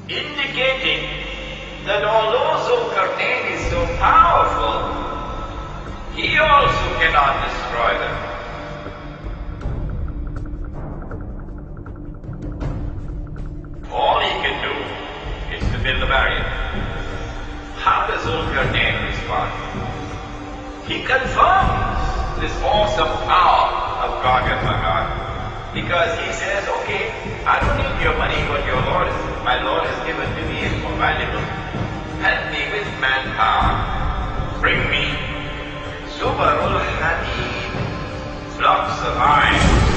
indicating that although Zulkarnain is so powerful, he also cannot destroy them. All he can do is to build a barrier. How does Zulkarnain respond? He confirms this awesome power of Gog and Magog, because he says, okay, I don't need your money, but my Lord has given to me is more valuable. Help me with manpower. Bring me Zubarul Hadid, blocks of iron.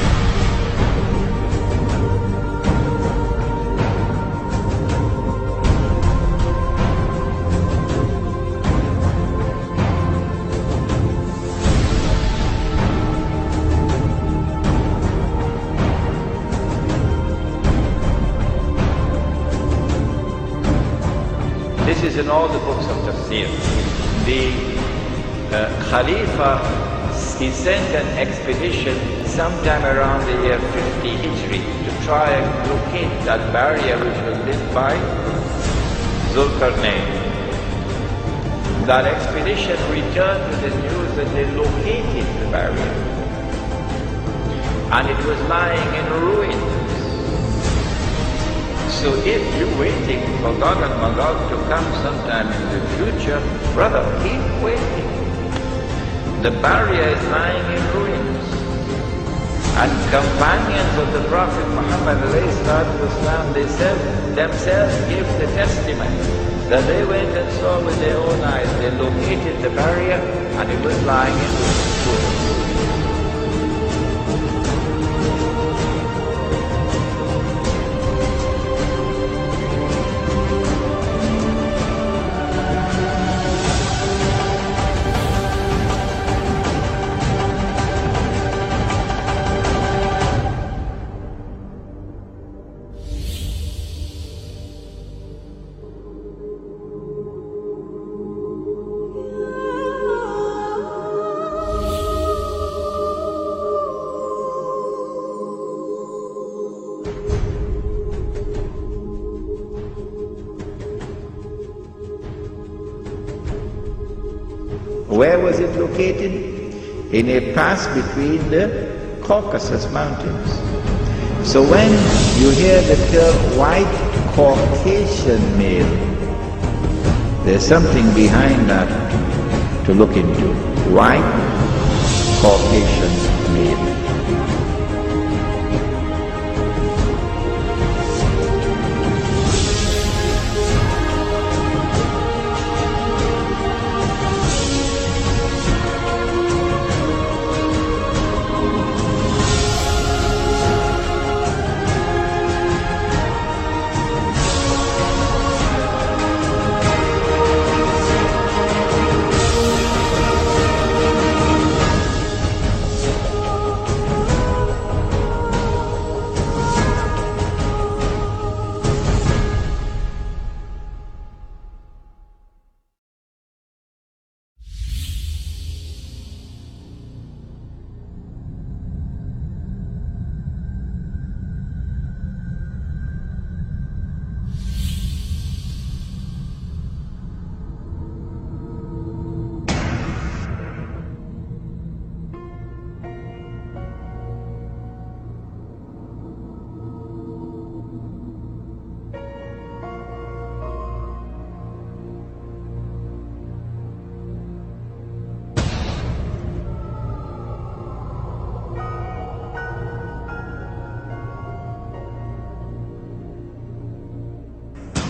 This is in all the books of tafsir. The Khalifa, he sent an expedition sometime around the year 50 Hijri to try and locate that barrier which was lit by Zulkarnain. That expedition returned with the news that they located the barrier, and it was lying in ruins. So if you're waiting for Gog and Magog to come sometime in the future, brother, keep waiting. The barrier is lying in ruins. And companions of the Prophet Muhammad, they themselves gave the testimony that they went and saw with their own eyes. They located the barrier and it was lying in ruins. Where was it located? In a pass between the Caucasus Mountains. So when you hear the term white Caucasian male, there's something behind that to look into. White Caucasian male.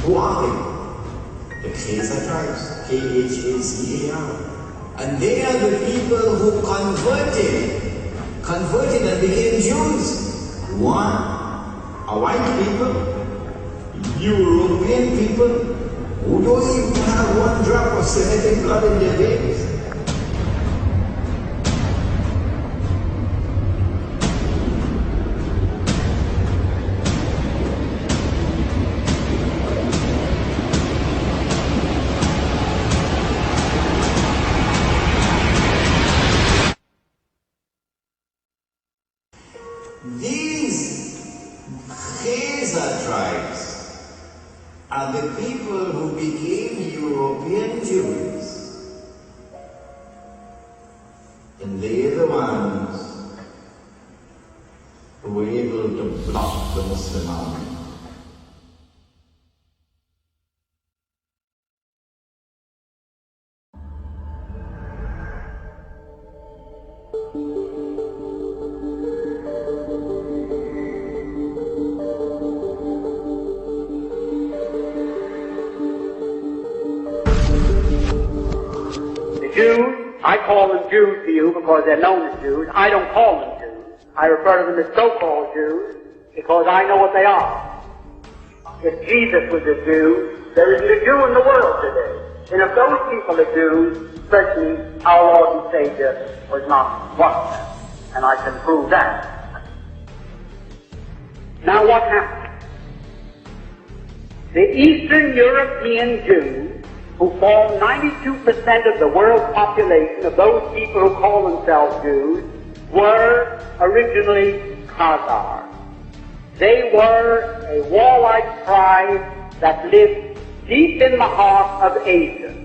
Who are they? The Khazar tribes, Khazar. And they are the people who converted and became Jews. One, are white people, European people, who don't even have one drop of Semitic blood in their veins. These Khazar tribes people who became European Jews. And they're the ones who were able to block the Muslim army. Jews, I call them Jews to you because they're known as Jews. I don't call them Jews. I refer to them as so-called Jews because I know what they are. If Jesus was a Jew, there isn't a Jew in the world today. And if those people are Jews, certainly our Lord and Savior was not one of them. And I can prove that. Now what happened? The Eastern European Jews, who form 92% of the world population of those people who call themselves Jews, were originally Khazars. They were a warlike tribe that lived deep in the heart of Asia.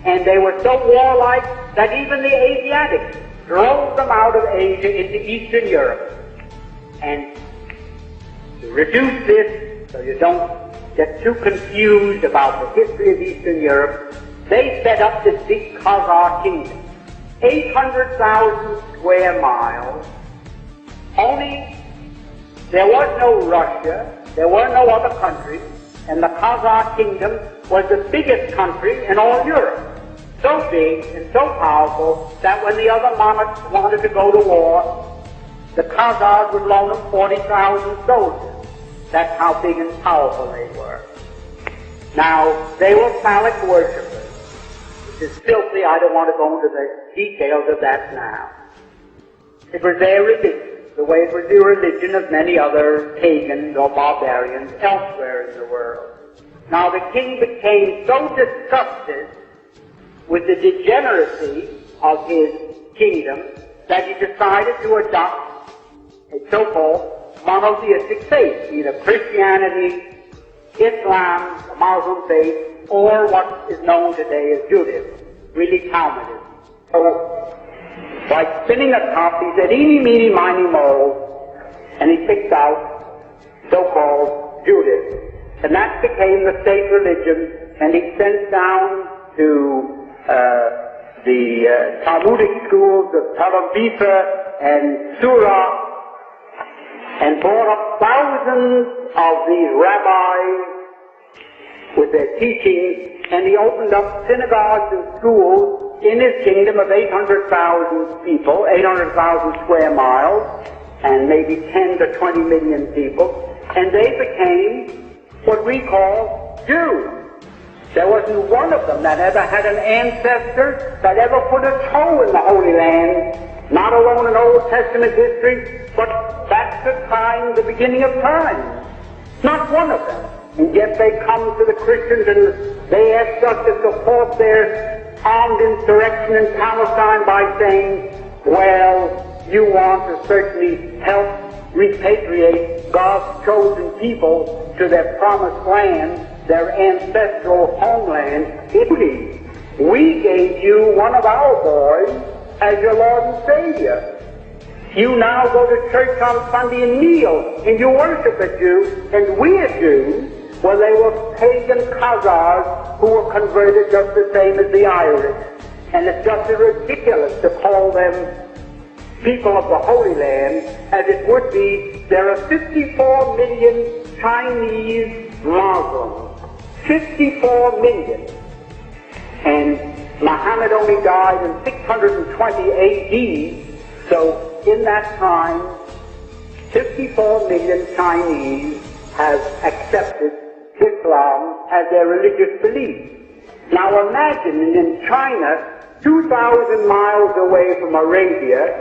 And they were so warlike that even the Asiatics drove them out of Asia into Eastern Europe. And to reduce this so you don't get too confused about the history of Eastern Europe, they set up this big Khazar kingdom. 800,000 square miles. Only there was no Russia, there were no other countries, and the Khazar kingdom was the biggest country in all Europe. So big and so powerful that when the other monarchs wanted to go to war, the Khazars would loan them 40,000 soldiers. That's how big and powerful they were. Now, they were phallic worshippers, which is filthy. I don't want to go into the details of that now. It was their religion, the way it was the religion of many other pagans or barbarians elsewhere in the world. Now, the king became so disgusted with the degeneracy of his kingdom that he decided to adopt a so-called monotheistic faith, either Christianity, Islam, the Muslim faith, or what is known today as Judaism, really Talmudism. So, by spinning a top, he said, eeny, meeny, miny, mo, and he picked out so-called Judaism. And that became the state religion, and he sent down to the Talmudic schools of Tel Aviv and Surah, and brought up thousands of these rabbis with their teachings, and he opened up synagogues and schools in his kingdom of 800,000 people, 800,000 square miles, and maybe 10 to 20 million people, and they became what we call Jews. There wasn't one of them that ever had an ancestor that ever put a toe in the Holy Land, not alone in Old Testament history, but back to time, the beginning of time. Not one of them. And yet they come to the Christians and they ask us to support their armed insurrection in Palestine by saying, well, you want to certainly help repatriate God's chosen people to their promised land, their ancestral homeland, Italy. We gave you one of our boys as your Lord and Savior. You now go to church on Sunday and kneel, and you worship a Jew, and we are Jews. Well, they were pagan Khazars who were converted just the same as the Irish. And it's just as ridiculous to call them people of the Holy Land as it would be. There are 54 million Chinese Muslims. 54 million. And Muhammad only died in 620 AD, so in that time, 54 million Chinese have accepted Islam as their religious belief. Now imagine in China, 2,000 miles away from Arabia,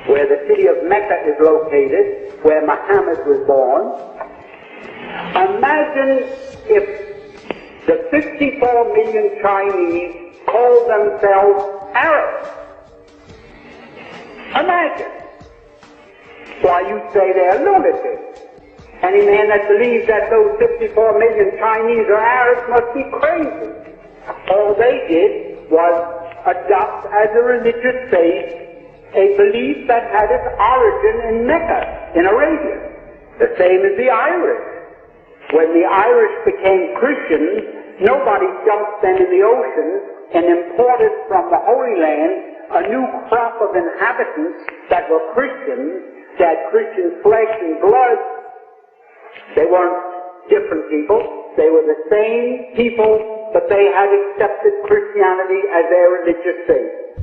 where the city of Mecca is located, where Muhammad was born, imagine if the 54 million Chinese call themselves Arabs. Imagine. Why, you say they're lunatics. Any man that believes that those 54 million Chinese are Arabs must be crazy. All they did was adopt as a religious faith a belief that had its origin in Mecca, in Arabia. The same as the Irish. When the Irish became Christians, nobody jumped them in the ocean and imported from the Holy Land a new crop of inhabitants that were Christians, that Christian flesh and blood. They weren't different people. They were the same people, but they had accepted Christianity as their religious faith.